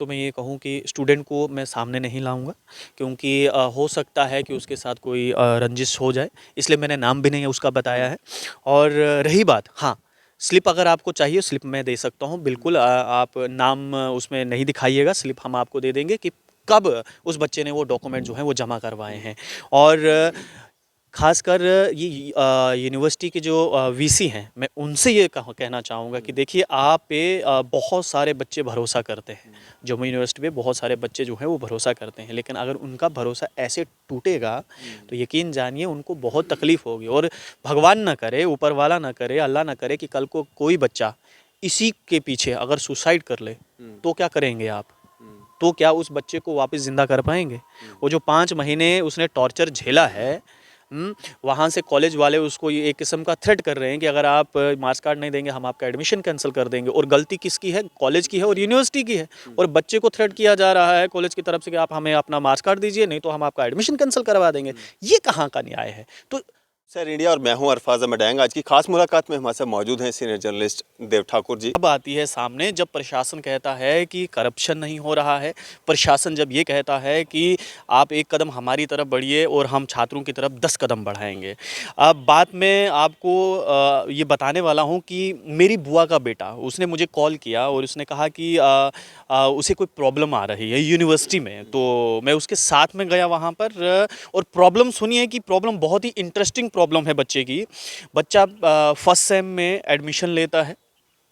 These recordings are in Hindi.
तो मैं ये कहूँ कि स्टूडेंट को मैं सामने नहीं लाऊँगा क्योंकि हो सकता है कि उसके साथ कोई रंजिश हो जाए, इसलिए मैंने नाम भी नहीं उसका बताया है। और रही बात, हाँ, स्लिप अगर आपको चाहिए स्लिप मैं दे सकता हूँ बिल्कुल। आप नाम उसमें नहीं दिखाइएगा, स्लिप हम आपको दे देंगे कि कब उस बच्चे ने वो डॉक्यूमेंट जो हैं वो जमा करवाए हैं। और ख़ासकर ये यूनिवर्सिटी के जो वीसी हैं, मैं उनसे ये कहना चाहूँगा कि देखिए आप पे बहुत सारे बच्चे भरोसा करते हैं। जम्मू यूनिवर्सिटी पे बहुत सारे बच्चे जो हैं वो भरोसा करते हैं, लेकिन अगर उनका भरोसा ऐसे टूटेगा तो यकीन जानिए उनको बहुत तकलीफ़ होगी। और भगवान ना करे, ऊपर वाला ना करे, अल्लाह ना करे कि कल को कोई बच्चा इसी के पीछे अगर सुसाइड कर ले, तो क्या करेंगे आप? तो क्या उस बच्चे को वापस ज़िंदा कर पाएँगे? वो जो 5 महीने उसने टॉर्चर झेला है, वहाँ से कॉलेज वाले उसको ये एक किस्म का थ्रेट कर रहे हैं कि अगर आप मार्क्स कार्ड नहीं देंगे हम आपका एडमिशन कैंसिल कर देंगे। और गलती किसकी है? कॉलेज की है और यूनिवर्सिटी की है। और बच्चे को थ्रेट किया जा रहा है कॉलेज की तरफ से कि आप हमें अपना मार्क्स कार्ड दीजिए, नहीं तो हम आपका एडमिशन कैंसिल करवा देंगे। ये कहाँ का न्याय है? तो सर इंडिया और मैं हूं अरफाज अहमद डैंग। आज की खास मुलाकात में हमारे साथ मौजूद हैं सीनियर जर्नलिस्ट देव ठाकुर जी। अब आती है सामने जब प्रशासन कहता है कि करप्शन नहीं हो रहा है, प्रशासन जब ये कहता है कि आप एक कदम हमारी तरफ बढ़िए और हम छात्रों की तरफ 10 कदम बढ़ाएंगे। अब बात मैं आपको ये बताने वाला हूँ कि मेरी बुआ का बेटा, उसने मुझे कॉल किया और उसने कहा कि उसे कोई प्रॉब्लम आ रही है यूनिवर्सिटी में। तो मैं उसके साथ में गया वहाँ पर और प्रॉब्लम सुनिए कि प्रॉब्लम बहुत ही इंटरेस्टिंग प्रॉब्लम है बच्चे की। बच्चा फर्स्ट सेम में एडमिशन लेता है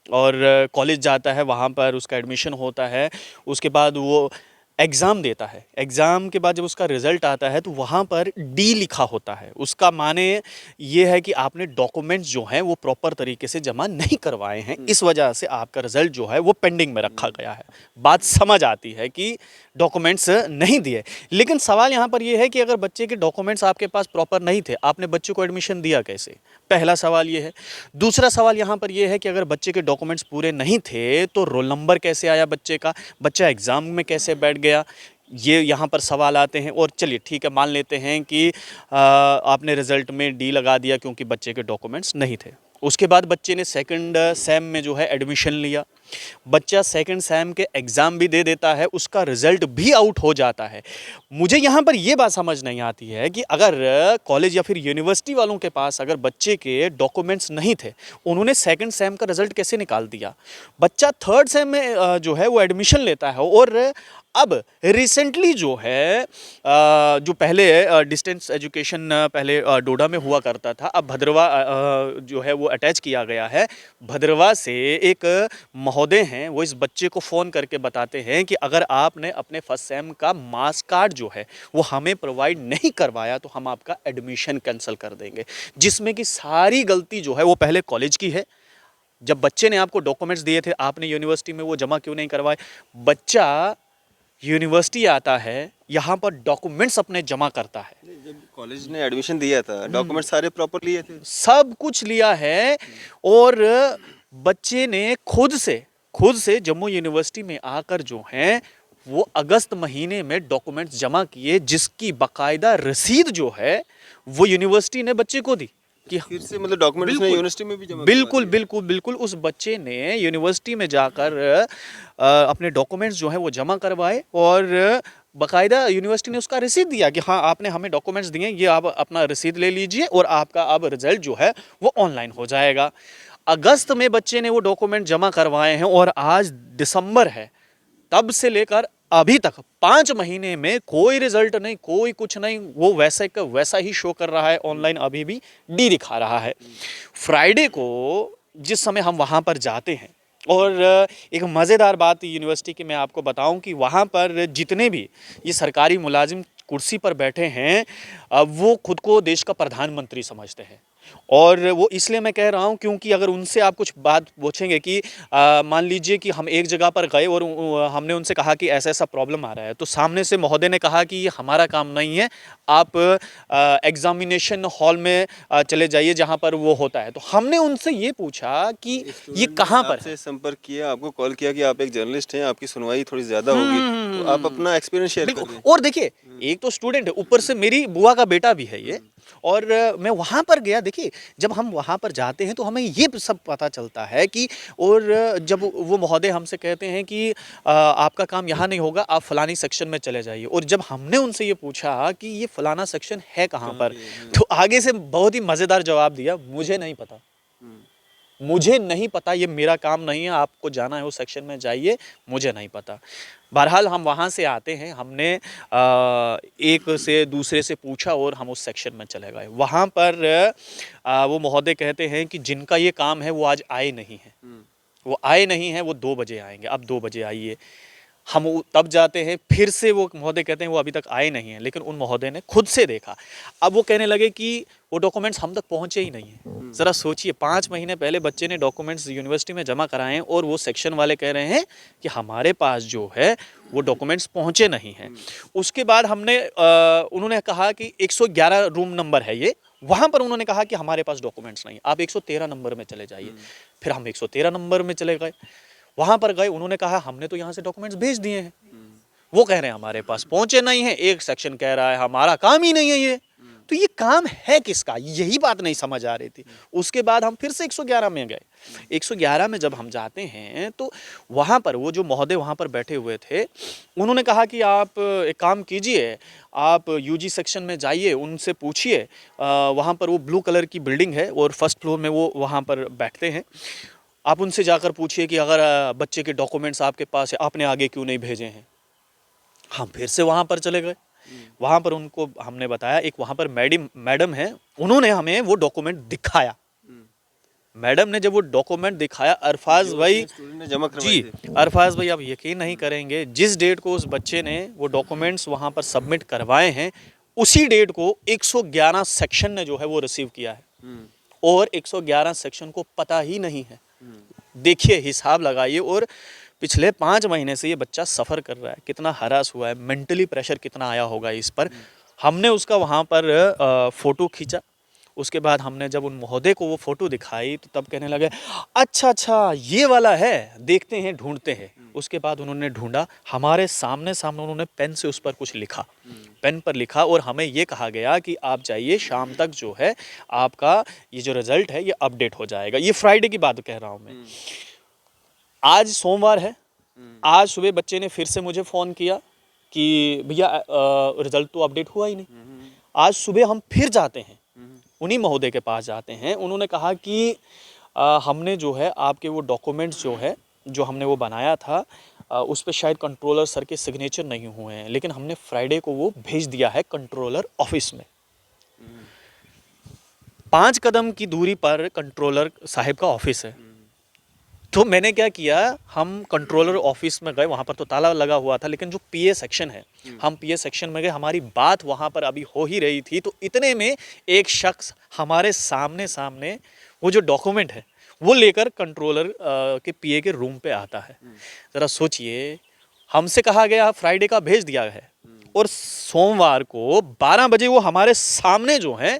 और कॉलेज जाता है, वहाँ पर उसका एडमिशन होता है। उसके बाद वो एग्ज़ाम देता है। एग्ज़ाम के बाद जब उसका रिज़ल्ट आता है तो वहाँ पर डी लिखा होता है। उसका माने ये है कि आपने डॉक्यूमेंट्स जो हैं वो प्रॉपर तरीके से जमा नहीं करवाए हैं, इस वजह से आपका रिज़ल्ट जो है वो पेंडिंग में रखा गया है। बात समझ आती है कि डॉक्यूमेंट्स नहीं दिए, लेकिन सवाल यहाँ पर ये है कि अगर बच्चे के डॉक्यूमेंट्स आपके पास प्रॉपर नहीं थे, आपने बच्चे को एडमिशन दिया कैसे? पहला सवाल ये है। दूसरा सवाल यहाँ पर ये है कि अगर बच्चे के डॉक्यूमेंट्स पूरे नहीं थे तो रोल नंबर कैसे आया बच्चे का? बच्चा एग्ज़ाम में कैसे बैठ गया? ये यहाँ पर सवाल आते हैं। और चलिए ठीक है, मान लेते हैं कि आपने रिज़ल्ट में डी लगा दिया क्योंकि बच्चे के डॉक्यूमेंट्स नहीं थे। उसके बाद बच्चे ने सेकंड सेम में जो है एडमिशन लिया। बच्चा सेकंड सेम के एग्ज़ाम भी दे देता है, उसका रिज़ल्ट भी आउट हो जाता है। मुझे यहाँ पर ये बात समझ नहीं आती है कि अगर कॉलेज या फिर यूनिवर्सिटी वालों के पास अगर बच्चे के डॉक्यूमेंट्स नहीं थे, उन्होंने सेकंड सेम का रिज़ल्ट कैसे निकाल दिया? बच्चा थर्ड सेम में जो है वो एडमिशन लेता है। और अब रिसेंटली जो है जो पहले डिस्टेंस एजुकेशन पहले डोडा में हुआ करता था, अब भद्रवा जो है वो अटैच किया गया है। भद्रवा से एक महोदय हैं, वो इस बच्चे को फ़ोन करके बताते हैं कि अगर आपने अपने फर्स्ट सेम का मार्क्स कार्ड जो है वो हमें प्रोवाइड नहीं करवाया तो हम आपका एडमिशन कैंसिल कर देंगे। जिसमें कि सारी गलती जो है वो पहले कॉलेज की है। जब बच्चे ने आपको डॉक्यूमेंट्स दिए थे, आपने यूनिवर्सिटी में वो जमा क्यों नहीं करवाए? बच्चा यूनिवर्सिटी आता है, यहाँ पर डॉक्यूमेंट्स अपने जमा करता है। जब कॉलेज ने एडमिशन दिया था डॉक्यूमेंट सारे प्रॉपर लिए थे, सब कुछ लिया है। और बच्चे ने खुद से जम्मू यूनिवर्सिटी में आकर जो हैं वो अगस्त महीने में डॉक्यूमेंट्स जमा किए, जिसकी बाकायदा रसीद जो है वो यूनिवर्सिटी ने बच्चे को दी कि फिर से मतलब डॉक्यूमेंट उसने यूनिवर्सिटी में भी जमा बिल्कुल बिल्कुल बिल्कुल उस बच्चे ने यूनिवर्सिटी में जाकर अपने डॉक्यूमेंट्स जो हैं वो जमा करवाए। और बाकायदा यूनिवर्सिटी ने उसका रसीद दिया कि हाँ आपने हमें डॉक्यूमेंट्स दिए, ये आप अपना रसीद ले लीजिए और आपका अब रिजल्ट जो है वो ऑनलाइन हो जाएगा। अगस्त में बच्चे ने वो डॉक्यूमेंट जमा करवाए हैं और आज दिसंबर है, तब से लेकर अभी तक 5 महीने में कोई रिजल्ट नहीं, कोई कुछ नहीं। वो वैसे का वैसा ही शो कर रहा है ऑनलाइन, अभी भी डी दिखा रहा है। फ्राइडे को जिस समय हम वहाँ पर जाते हैं, और एक मज़ेदार बात यूनिवर्सिटी की मैं आपको बताऊं कि वहाँ पर जितने भी ये सरकारी मुलाजिम कुर्सी पर बैठे हैं, वो खुद को देश का प्रधानमंत्री समझते हैं। और वो इसलिए मैं कह रहा हूँ क्योंकि अगर उनसे आप कुछ बात पूछेंगे कि मान लीजिए कि हम एक जगह पर गए और हमने उनसे कहा कि ऐसा ऐसा प्रॉब्लम आ रहा है, तो सामने से महोदय ने कहा कि ये हमारा काम नहीं है, आप एग्जामिनेशन हॉल में चले जाइए जहाँ पर वो होता है। तो हमने उनसे ये पूछा कि ये कहाँ पर है। आपसे संपर्क किया, आपको कॉल किया कि आप एक जर्नलिस्ट हैं, आपकी सुनवाई थोड़ी ज्यादा होगी, तो आप अपना एक्सपीरियंस शेयर बिल्कुल। करिए। और देखिए, एक तो स्टूडेंट है, ऊपर से मेरी बुआ का बेटा भी है ये। और मैं वहाँ पर गया, देखिए जब हम वहाँ पर जाते हैं तो हमें ये सब पता चलता है कि, और जब वो महोदय हमसे कहते हैं कि आपका काम यहाँ नहीं होगा, आप फलानी सेक्शन में चले जाइए, और जब हमने उनसे ये पूछा कि ये फलाना सेक्शन है कहाँ पर, तो आगे से बहुत ही मज़ेदार जवाब दिया, मुझे नहीं पता, मुझे नहीं पता, ये मेरा काम नहीं है, आपको जाना है उस सेक्शन में जाइए, मुझे नहीं पता। बहरहाल हम वहाँ से आते हैं, हमने एक से दूसरे से पूछा और हम उस सेक्शन में चले गए। वहाँ पर वो महोदय कहते हैं कि जिनका ये काम है वो आज आए नहीं हैं, वो आए नहीं हैं, वो 2 बजे आएंगे, अब 2 बजे आइए। हम तब जाते हैं, फिर से वो महोदय कहते हैं वो अभी तक आए नहीं हैं, लेकिन उन महोदय ने खुद से देखा। अब वो कहने लगे कि वो डॉक्यूमेंट्स हम तक पहुँचे ही नहीं हैं। ज़रा सोचिए, 5 महीने पहले बच्चे ने डॉक्यूमेंट्स यूनिवर्सिटी में जमा कराए हैं और वो सेक्शन वाले कह रहे हैं कि हमारे पास जो है वो डॉक्यूमेंट्स पहुँचे नहीं हैं। उसके बाद हमने उन्होंने कहा कि 111 रूम नंबर है ये, वहाँ पर उन्होंने कहा कि हमारे पास डॉक्यूमेंट्स नहीं, आप 113 नंबर में चले जाइए। फिर हम 113 नंबर में चले गए, वहाँ पर गए, उन्होंने कहा हमने तो यहाँ से डॉक्यूमेंट्स भेज दिए हैं, वो कह रहे हैं हमारे पास पहुँचे नहीं हैं। एक सेक्शन कह रहा है हमारा काम ही नहीं है ये, तो ये काम है किसका, यही बात नहीं समझ आ रही थी। उसके बाद हम फिर से 111 में गए। 111 में जब हम जाते हैं तो वहाँ पर वो जो महोदय वहाँ पर बैठे हुए थे, उन्होंने कहा कि आप एक काम कीजिए, आप यूजी सेक्शन में जाइए, उनसे पूछिए, वहाँ पर वो ब्लू कलर की बिल्डिंग है और फर्स्ट फ्लोर में वो वहाँ पर बैठते हैं, आप उनसे जाकर पूछिए कि अगर बच्चे के डॉक्यूमेंट्स आपके पास है, आपने आगे क्यों नहीं भेजे हैं। हम फिर से वहाँ पर चले गए, वहाँ पर उनको हमने बताया, एक वहाँ पर मैडम है, उन्होंने हमें वो डॉक्यूमेंट दिखाया। मैडम ने जब वो डॉक्यूमेंट दिखाया, अरफाज भाई स्टूडेंट ने जमा करवाए जी, थे। अरफाज भाई आप यकीन नहीं करेंगे, जिस डेट को उस बच्चे ने वो डॉक्यूमेंट्स वहाँ पर सबमिट करवाए हैं, उसी डेट को 111 सेक्शन ने जो है वो रिसीव किया है, और 111 सेक्शन को पता ही नहीं है। देखिए, हिसाब लगाइए, और पिछले 5 महीने से ये बच्चा सफ़र कर रहा है, कितना हरास हुआ है, मेंटली प्रेशर कितना आया होगा इस पर। हमने उसका वहाँ पर फ़ोटो खींचा, उसके बाद हमने जब उन महोदय को वो फ़ोटो दिखाई तो तब कहने लगे अच्छा अच्छा ये वाला है, देखते हैं, ढूंढते हैं। उसके बाद उन्होंने ढूंढा, हमारे सामने सामने उन्होंने पेन से उस पर कुछ लिखा, पेन पर लिखा, और हमें ये कहा गया कि आप जाइए, शाम तक जो है आपका ये जो रिज़ल्ट है ये अपडेट हो जाएगा। ये फ्राइडे की बात कह रहा हूँ मैं। आज सोमवार है, आज सुबह बच्चे ने फिर से मुझे फ़ोन किया कि भैया रिज़ल्ट तो अपडेट हुआ ही नहीं। आज सुबह हम फिर जाते हैं, उन्हीं महोदय के पास जाते हैं, उन्होंने कहा कि हमने जो है आपके वो डॉक्यूमेंट्स जो है, जो हमने वो बनाया था, उस पे शायद कंट्रोलर सर के सिग्नेचर नहीं हुए हैं, लेकिन हमने फ्राइडे को वो भेज दिया है कंट्रोलर ऑफिस में। 5 कदम की दूरी पर कंट्रोलर साहब का ऑफिस है। तो मैंने क्या किया, हम कंट्रोलर ऑफिस में गए, वहाँ पर तो ताला लगा हुआ था, लेकिन जो पीए सेक्शन है, हम पीए सेक्शन में गए, हमारी बात वहाँ पर अभी हो ही रही थी, तो इतने में एक शख्स हमारे सामने सामने वो जो डॉक्यूमेंट है वो लेकर कंट्रोलर के पीए के रूम पे आता है। ज़रा सोचिए, हमसे कहा गया फ्राइडे का भेज दिया है, और सोमवार को 12 बजे वो हमारे सामने जो है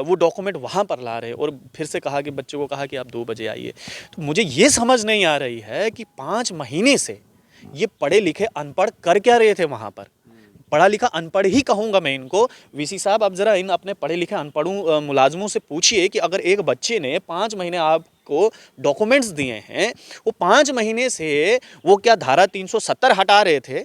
वो डॉक्यूमेंट वहाँ पर ला रहे, और फिर से कहा कि बच्चों को कहा कि आप 2 बजे आइए। तो मुझे ये समझ नहीं आ रही है कि 5 महीने से ये पढ़े लिखे अनपढ़ कर क्या रहे थे वहाँ पर। पढ़ा लिखा अनपढ़ ही कहूँगा मैं इनको। वीसी साहब, आप ज़रा इन अपने पढ़े लिखे अनपढ़ों मुलाजमों से पूछिए कि अगर एक बच्चे ने 5 महीने आपको डॉक्यूमेंट्स दिए हैं, वो 5 महीने से वो क्या धारा 370 हटा रहे थे,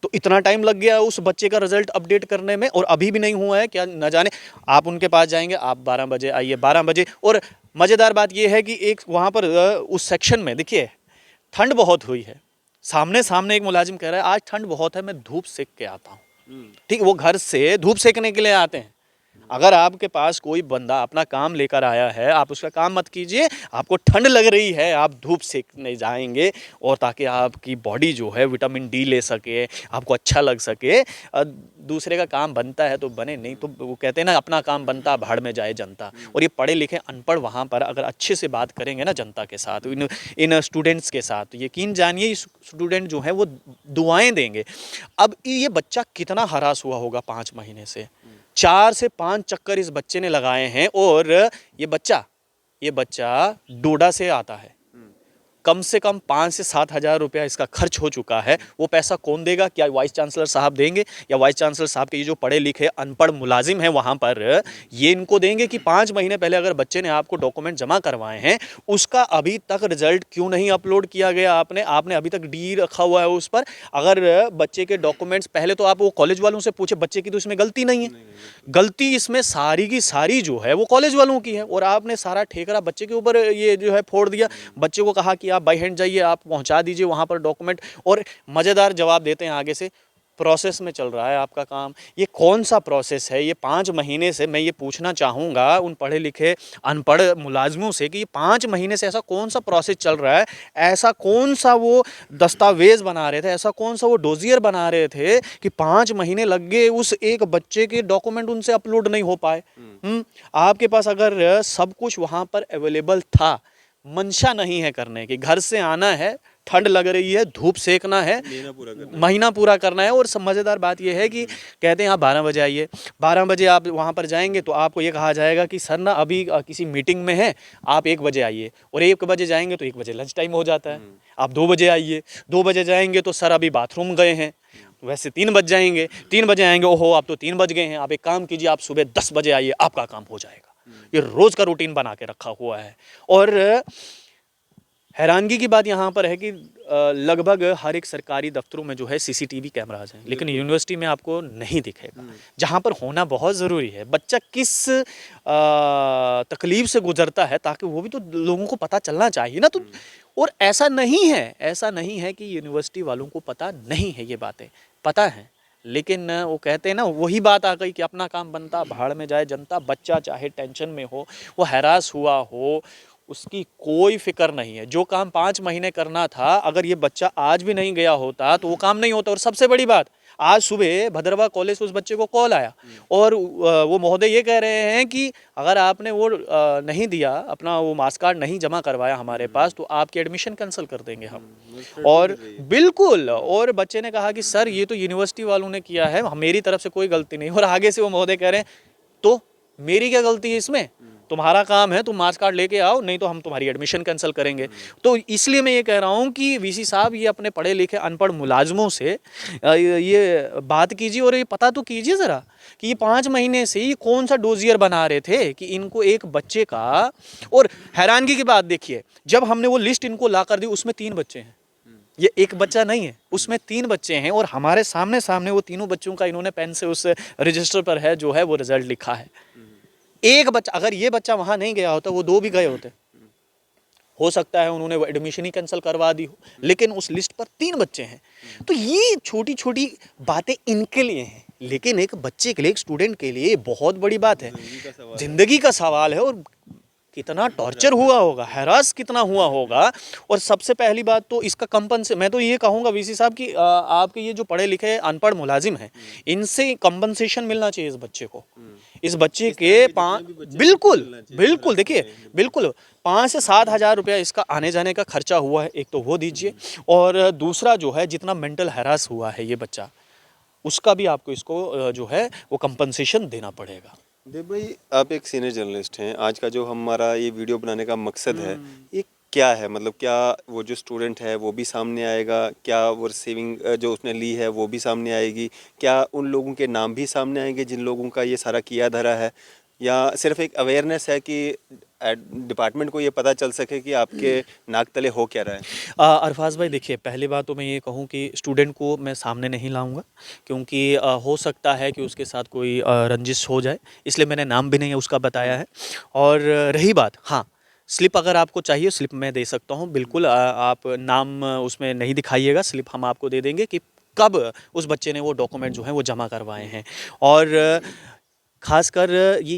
तो इतना टाइम लग गया उस बच्चे का रिजल्ट अपडेट करने में, और अभी भी नहीं हुआ है क्या न जाने। आप उनके पास जाएंगे, आप 12 बजे आइए, 12 बजे। और मज़ेदार बात यह है कि एक वहाँ पर उस सेक्शन में देखिए ठंड बहुत हुई है, सामने सामने एक मुलाजिम कह रहा है आज ठंड बहुत है, मैं धूप सेक के आता हूँ। ठीक, वो घर से धूप सेकने के लिए आते हैं। अगर आपके पास कोई बंदा अपना काम लेकर आया है, आप उसका काम मत कीजिए, आपको ठंड लग रही है, आप धूप सेकने जाएंगे, और ताकि आपकी बॉडी जो है विटामिन डी ले सके, आपको अच्छा लग सके। दूसरे का काम बनता है तो बने, नहीं तो वो कहते हैं ना, अपना काम बनता भाड़ में जाए जनता। और ये पढ़े लिखे अनपढ़ वहाँ पर अगर अच्छे से बात करेंगे ना जनता के साथ, इन स्टूडेंट्स के साथ, तो यकीन जानिए स्टूडेंट जो है वो दुआएं देंगे। अब ये बच्चा कितना हरास हुआ होगा 5 महीने से, 4 से 5 चक्कर इस बच्चे ने लगाए हैं। और ये बच्चा डोडा से आता है, कम से कम 5 से 7 हज़ार रुपया इसका खर्च हो चुका है। वो पैसा कौन देगा? क्या वाइस चांसलर साहब देंगे, या वाइस चांसलर साहब के ये जो पढ़े लिखे अनपढ़ मुलाजिम हैं वहाँ पर ये इनको देंगे? कि 5 महीने पहले अगर बच्चे ने आपको डॉक्यूमेंट जमा करवाए हैं, उसका अभी तक रिजल्ट क्यों नहीं अपलोड किया गया? आपने अभी तक डी रखा हुआ है उस पर। अगर बच्चे के डॉक्यूमेंट्स, पहले तो आप वो कॉलेज वालों से पूछे, बच्चे की तो इसमें गलती नहीं है। गलती इसमें सारी की सारी जो है वो कॉलेज वालों की है, और आपने सारा ठेकरा बच्चे के ऊपर ये जो है फोड़ दिया। बच्चे को कहा कि आप बाई हैंड जाइए, आप पहुंचा दीजिए वहां पर डॉक्यूमेंट, और मज़ेदार जवाब देते हैं आगे से, प्रोसेस में चल रहा है आपका काम। ये कौन सा प्रोसेस है? ये 5 महीने से मैं ये पूछना चाहूँगा उन पढ़े लिखे अनपढ़ मुलाजमों से कि ये 5 महीने से ऐसा कौन सा प्रोसेस चल रहा है, ऐसा कौन सा वो दस्तावेज़ बना रहे थे, ऐसा कौन सा वो डोजियर बना रहे थे कि 5 महीने लग गए उस एक बच्चे के डॉक्यूमेंट उनसे अपलोड नहीं हो पाए। आपके पास अगर सब कुछ वहाँ पर अवेलेबल था, मंशा नहीं है करने की, घर से आना है, ठंड लग रही है, धूप सेकना है, महीना पूरा करना है। और सब मज़ेदार बात यह है कि कहते हैं आप 12 बजे आइए, 12 बजे आप वहाँ पर जाएंगे तो आपको ये कहा जाएगा कि सर ना अभी किसी मीटिंग में है, आप 1 बजे आइए, और 1 बजे जाएंगे तो 1 बजे लंच टाइम हो जाता है। आप 2 बजे आइए, 2 बजे जाएंगे तो सर अभी बाथरूम गए हैं, वैसे 3 बज जाएंगे, 3 बजे आएंगे, ओहो आप तो 3 बज गए हैं, आप एक काम कीजिए, आप सुबह 10 बजे आइए, आपका काम हो जाएगा। ये रोज़ का रूटीन बना के रखा हुआ है। और हैरानगी की बात यहाँ पर है कि लगभग हर एक सरकारी दफ्तरों में जो है सीसीटीवी कैमराज हैं, लेकिन यूनिवर्सिटी में आपको नहीं दिखेगा, जहाँ पर होना बहुत ज़रूरी है। बच्चा किस तकलीफ से गुजरता है, ताकि वो भी तो लोगों को पता चलना चाहिए ना। तो और ऐसा नहीं है कि यूनिवर्सिटी वालों को पता नहीं है, ये बातें पता है, लेकिन वो कहते हैं ना, वही बात आ गई कि अपना काम बनता, भाड़ में जाए जनता। बच्चा चाहे टेंशन में हो, वो हैरास हुआ हो, उसकी कोई फिक्र नहीं है। जो काम 5 महीने करना था, अगर ये बच्चा आज भी नहीं गया होता तो वो काम नहीं होता। और सबसे बड़ी बात, आज सुबह भद्रवा कॉलेज से उस बच्चे को कॉल आया, और वो महोदय ये कह रहे हैं कि अगर आपने वो नहीं दिया, अपना वो मार्क्स कार्ड नहीं जमा करवाया हमारे पास, तो आपकी एडमिशन कैंसिल कर देंगे हम। और बिल्कुल, और बच्चे ने कहा कि सर ये तो यूनिवर्सिटी वालों ने किया है, मेरी तरफ से कोई गलती नहीं। और आगे से वो महोदय कह रहे हैं तो मेरी क्या गलती है इसमें? तुम्हारा काम है, तुम मार्क्स कार्ड लेके आओ, नहीं तो हम तुम्हारी एडमिशन कैंसिल करेंगे। तो इसलिए मैं ये कह रहा हूँ कि वीसी साहब ये अपने पढ़े लिखे अनपढ़ मुलाजमों से ये बात कीजिए, और ये पता तो कीजिए ज़रा कि ये 5 महीने से ये कौन सा डोजियर बना रहे थे कि इनको एक बच्चे का। और हैरानगी की बात देखिए, जब हमने वो लिस्ट इनको ला कर दी, उसमें 3 बच्चे हैं, ये एक बच्चा नहीं है, उसमें 3 बच्चे हैं। और हमारे सामने वो तीनों बच्चों का इन्होंने पेन से उस रजिस्टर पर है जो है वो रिजल्ट लिखा है। एक बच्चा, अगर ये बच्चा वहां नहीं गया होता, वो 2 भी गए होते, हो सकता है उन्होंने वो एडमिशन ही कैंसिल करवा दी हो, लेकिन उस लिस्ट पर 3 बच्चे हैं। तो ये छोटी छोटी बातें इनके लिए हैं, लेकिन एक बच्चे के लिए, एक स्टूडेंट के लिए बहुत बड़ी बात है, जिंदगी का सवाल है। और कितना टॉर्चर हुआ होगा, हैरास कितना हुआ होगा। और सबसे पहली बात तो इसका कंपनसे, मैं तो ये कहूँगा वीसी साहब कि आपके ये जो पढ़े लिखे अनपढ़ मुलाजिम हैं, इनसे कंपनसेशन मिलना चाहिए इस बच्चे को। इस बच्चे के बिल्कुल देखिए, बिल्कुल 5 से 7 हज़ार रुपया इसका आने जाने का खर्चा हुआ है, एक तो वो दीजिए, और दूसरा जो है जितना मेंटल हैरास हुआ है ये बच्चा, उसका भी आपको इसको जो है वो कंपनसेशन देना पड़ेगा। देव भाई, आप एक सीनियर जर्नलिस्ट हैं। आज का जो हमारा ये वीडियो बनाने का मकसद है, ये क्या है? मतलब क्या वो जो स्टूडेंट है वो भी सामने आएगा? क्या वो रिसीविंग जो उसने ली है वो भी सामने आएगी? क्या उन लोगों के नाम भी सामने आएंगे जिन लोगों का ये सारा किया धरा है? या सिर्फ एक अवेयरनेस है कि डिपार्टमेंट को ये पता चल सके कि आपके नाक तले हो क्या रहा है? अरफाज भाई देखिए, पहली बात तो मैं ये कहूँ कि स्टूडेंट को मैं सामने नहीं लाऊंगा, क्योंकि हो सकता है कि उसके साथ कोई रंजिश हो जाए, इसलिए मैंने नाम भी नहीं उसका बताया है। और रही बात, हाँ, स्लिप अगर आपको चाहिए, स्लिप मैं दे सकता हूँ, बिल्कुल। आप नाम उसमें नहीं दिखाइएगा, स्लिप हम आपको दे देंगे कि कब उस बच्चे ने वो डॉक्यूमेंट जो है वो जमा करवाए हैं। और खासकर ये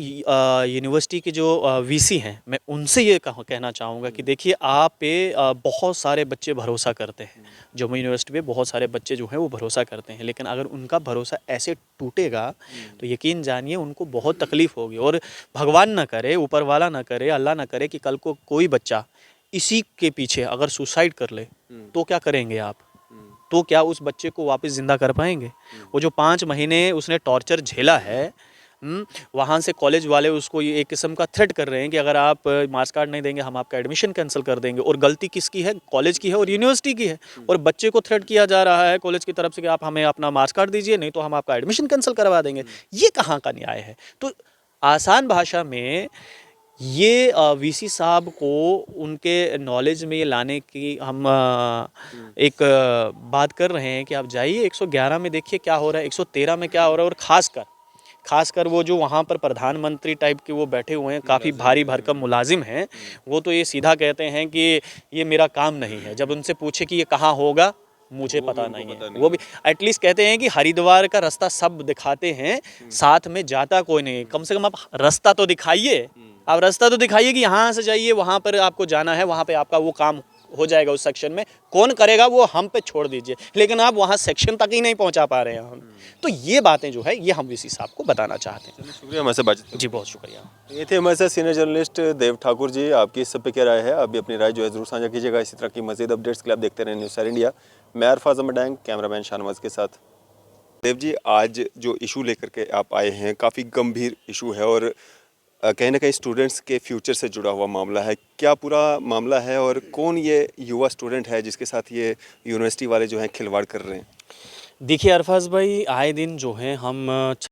यूनिवर्सिटी के जो वीसी हैं, मैं उनसे ये कहना चाहूँगा कि देखिए, आप पे बहुत सारे बच्चे भरोसा करते हैं, जम्मू यूनिवर्सिटी पे बहुत सारे बच्चे जो हैं वो भरोसा करते हैं, लेकिन अगर उनका भरोसा ऐसे टूटेगा तो यकीन जानिए उनको बहुत तकलीफ़ होगी। और भगवान ना करे, ऊपर वाला ना करे, अल्लाह ना करे कि कल को कोई बच्चा इसी के पीछे अगर सुसाइड कर ले, तो क्या करेंगे आप? तो क्या उस बच्चे को वापस ज़िंदा कर पाएंगे? वो जो 5 महीने उसने टॉर्चर झेला है, वहाँ से कॉलेज वाले उसको ये एक किस्म का थ्रेट कर रहे हैं कि अगर आप मार्क्स कार्ड नहीं देंगे हम आपका एडमिशन कैंसिल कर देंगे। और गलती किसकी है? कॉलेज की है और यूनिवर्सिटी की है। और बच्चे को थ्रेट किया जा रहा है कॉलेज की तरफ से कि आप हमें अपना मार्क्स कार्ड दीजिए, नहीं तो हम आपका एडमिशन कैंसिल करवा देंगे। ये कहाँ का न्याय है? तो आसान भाषा में ये वीसी साहब को उनके नॉलेज में ये लाने की हम एक बात कर रहे हैं कि आप जाइए 111 में देखिए क्या हो रहा है, 113 में क्या हो रहा है। और खासकर वो जो वहाँ पर प्रधानमंत्री टाइप के वो बैठे हुए हैं, काफ़ी भारी भरकम मुलाजिम हैं, वो तो ये सीधा कहते हैं कि ये मेरा काम नहीं है। जब उनसे पूछे कि ये कहाँ होगा, मुझे पता नहीं है। वो भी एटलीस्ट कहते हैं कि हरिद्वार का रास्ता सब दिखाते हैं, साथ में जाता कोई नहीं। कम से कम आप रास्ता तो दिखाइए, आप रास्ता तो दिखाइए कि यहाँ से जाइए, वहाँ पर आपको जाना है, वहाँ पे आपका वो काम हो जाएगा उस सेक्शन में। कौन करेगा वो हम पे छोड़ दीजिए, लेकिन आप वहाँ सेक्शन तक ही नहीं पहुँचा पा रहे हैं हम। तो ये बातें जो है ये हम वीसी साहब को बताना चाहते हैं। शुक्रिया हमारे साथ बातचीत करने जी बहुत शुक्रिया। के लिए। ये थे हमारे साथ सीनियर जर्नलिस्ट देव ठाकुर जी। आपकी इस सब पे क्या राय है? आप भी अपनी राय जो है ज़रूर साझा कीजिएगा। इसी तरह की मज़ीद अपडेट्स के लिए आप देखते रहें न्यूज़ सैर इंडिया। मैं अरफाज अहमद, कैमरामैन शाहनवाज के साथ। देव जी, आज जो इशू लेकर के आप आए हैं काफ़ी गंभीर इशू है और कहीं ना कहीं स्टूडेंट्स के फ्यूचर से जुड़ा हुआ मामला है। क्या पूरा मामला है और कौन ये युवा स्टूडेंट है जिसके साथ ये यूनिवर्सिटी वाले जो हैं खिलवाड़ कर रहे हैं? देखिए अरफाज भाई, आए दिन जो है हम